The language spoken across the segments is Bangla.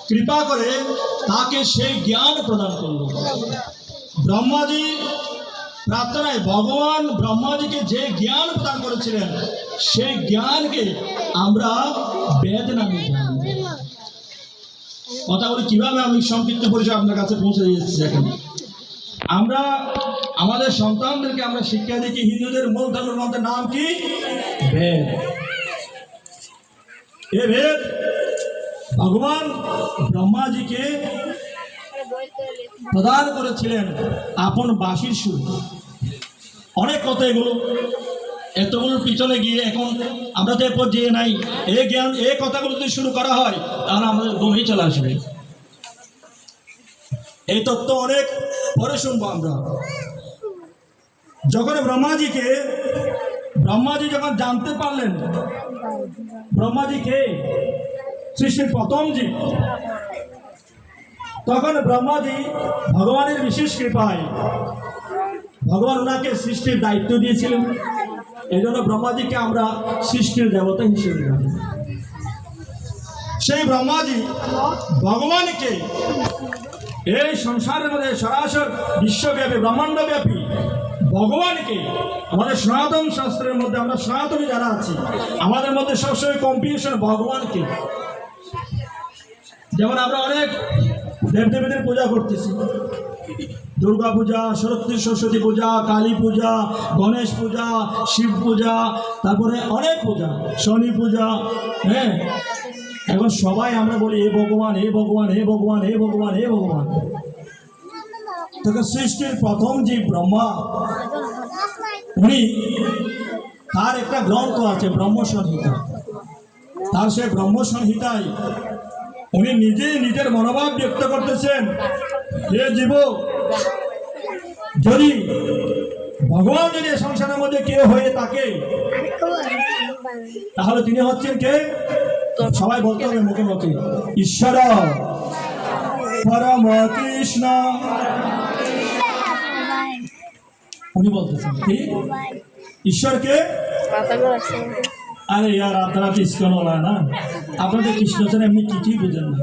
কৃপা করে তাকে সেই জ্ঞান প্রদান করল। ব্রহ্মাজি প্রার্থনায় ভগবান ব্রহ্মাজিকে যে জ্ঞান প্রদান করেছিলেন সেই জ্ঞানকে আমরা বেদ নামে জানি। কথাগুলি কিভাবে আমি সংক্ষিপ্ত পরিচয় আপনার কাছে পৌঁছে দিয়েছি। এখন আমরা আমাদের সন্তানদেরকে আমরা শিক্ষা দিই কি হিন্দুদের মূল ধর্মের মধ্যে নাম কি? বেদ। এ বেদ ভগবান ব্রহ্মাজিকে প্রদান করেছিলেন আপন বাঁশির সুর। অনেক কথা এতগুলোর পিছনে গিয়ে এখন আমরা তো এরপর যেয়ে নাই। এই জ্ঞান এই কথাগুলো যদি শুরু করা হয় তাহলে আমাদের ঘুমেই চলে আসবে। এই তত্ত্ব অনেক পরে শুনবো আমরা। যখন ব্রহ্মাজি যখন জানতে পারলেন ব্রহ্মাজি কে, সৃষ্টির প্রথম জীব, তখন ব্রহ্মাজি ভগবানের বিশেষ কৃপায় ভগবান ওনাকে সৃষ্টির দায়িত্ব দিয়েছিলেন। এই জন্য ব্রহ্মাজিকে আমরা সৃষ্টির দেবতা হিসেবে জানি। সেই ব্রহ্মাজি ভগবানকে এই সংসারের মধ্যে সরাসর বিশ্বব্যাপী ব্রহ্মাণ্ডব্যাপী ভগবানকে আমাদের সনাতন শাস্ত্রের মধ্যে আমরা সনাতনী যারা আছি আমাদের মধ্যে সবসময় কম্পিটিশন ভগবানকে। যেমন আমরা অনেক দেবদেবীদের পূজা করতেছি, দুর্গা পূজা, সরস্বতী পূজা, কালী পূজা, গণেশ পূজা, শিব পূজা, তারপরে অনেক পূজা, শনি পূজা। হ্যাঁ, এখন সবাই আমরা বলি হে ভগবান, হে ভগবান, হে ভগবান, হে ভগবান, হে ভগবান। তখন সৃষ্টির প্রথম যে ব্রহ্মা, উনি তার একটা গ্রন্থ আছে ব্রহ্মসংহিতা। তার সেই ব্রহ্মসংহিতায় উনি নিজের মনোভাব ব্যক্ত করতেছেন, হে জীব, যদি ভগবান যদি সংসারের মধ্যে কেউ হয়ে থাকে তাহলে তিনি হচ্ছেন কে? সবাই বলতে হবে মুখে মুখে, ঈশ্বর পরম কৃষ্ণ। উনি বলতেছেন কি ঈশ্বরকে? আরে ইয়ার আপনারা তো ইস্কন হয় না, আপনাদের কৃষ্ণ ছাড়া এমনি কিছুই বুঝেন না।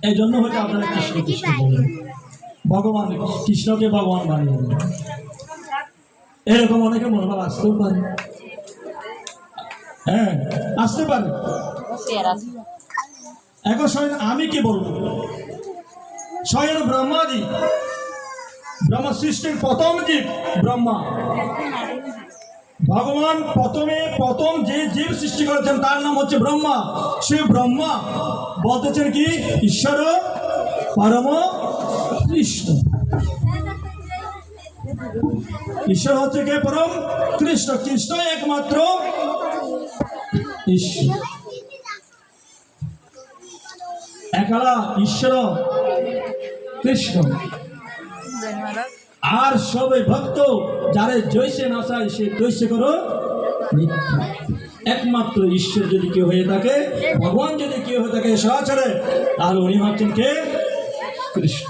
এই জন্য হয়তো আপনারা কৃষ্ণ কৃষ্ণ বলেন, ভগবান কৃষ্ণকে ভগবান বানিয়ে দেন। এরকম অনেকে মনোভাব আসতেও পারে। হ্যাঁ, আসতে পারে। এখন স্বয়ং আমি কি বলবো, স্বয়ং ব্রহ্মাজি, ব্রহ্মা সৃষ্টির প্রথম জীব ব্রহ্মা। ভগবান প্রথম যে জীব সৃষ্টি করেছেন তার নাম হচ্ছে ব্রহ্মা। সেই ব্রহ্মা বলতেছেন কি ঈশ্বর পরম কৃষ্ণ। ঈশ্বর হচ্ছে কে? পরম কৃষ্ণ। কৃষ্ণ একমাত্র ঈশ্বর, একলা ঈশ্বর কৃষ্ণ। আর সবাই ভক্ত যারা জৈসে না চায় সে তৈসে করো মিথ্যা। একমাত্র ঈশ্বর যদি কেউ হয়ে থাকে, ভগবান যদি কেউ হয়ে থাকে সরাসরি, তাহলে উনি হচ্ছেন কে? কৃষ্ণ।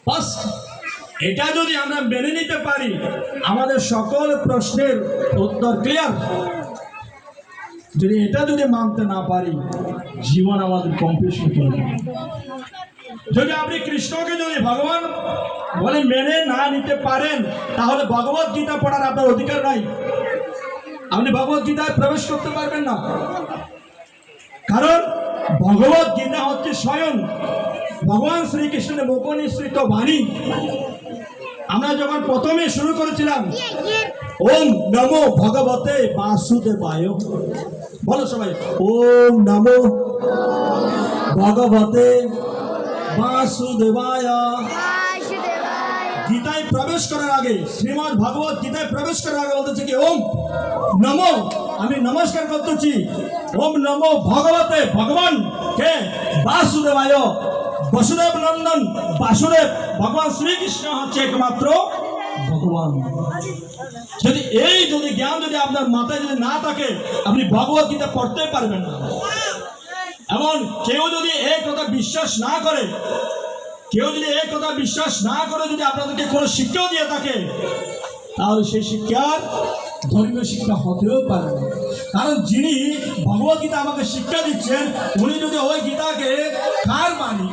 বাস এটা যদি আমরা মেনে নিতে পারি আমাদের সকল প্রশ্নের উত্তর ক্লিয়ার। যদি মানতে না পারি জীবন আমাদের কম্পিটিশন চলবে। যদি আপনি কৃষ্ণকে যদি ভগবান বলে মেনে না নিতে পারেন তাহলে ভগবত গীতা পড়ার আপনার অধিকার নাই। আপনি ভগবত গীতায় প্রবেশ করতে পারবেন না, কারণ ভগবত গীতা হচ্ছে স্বয়ং ভগবান শ্রীকৃষ্ণের মুখ নিঃসৃত বাণী। আমরা যখন প্রথমে শুরু করেছিলাম ওম নমো ভগবতে বাসুদেবায়, বলো সবাই ওম নমো ভগবতে বাসুদেবায়। গীতায় প্রবেশ করার আগে, শ্রীমদ্ ভগবত গীতায় প্রবেশ করার আগে বলতেছে কি ওম নমো, আমি নমস্কার করতেছি ওম নমো ভগবতে, ভগবান কে? বাসুদেবায়। বসুদেব নন্দন বাসুদেব ভগবান শ্রীকৃষ্ণ হচ্ছে একমাত্র ভগবান। যদি জ্ঞান যদি আপনার মাথায় যদি না থাকে আপনি ভগবত গীতা পড়তে পারবেন না। এমন কেউ যদি এই কথা বিশ্বাস না করে, যদি আপনাদেরকে কোনো শিক্ষাও দিয়ে থাকে তাহলে সেই শিক্ষার ধর্মীয় শিক্ষা হতেও পারে না। কারণ যিনি ভগবত গীতা আমাকে শিক্ষা দিচ্ছেন উনি যদি ওই গীতাকে মানি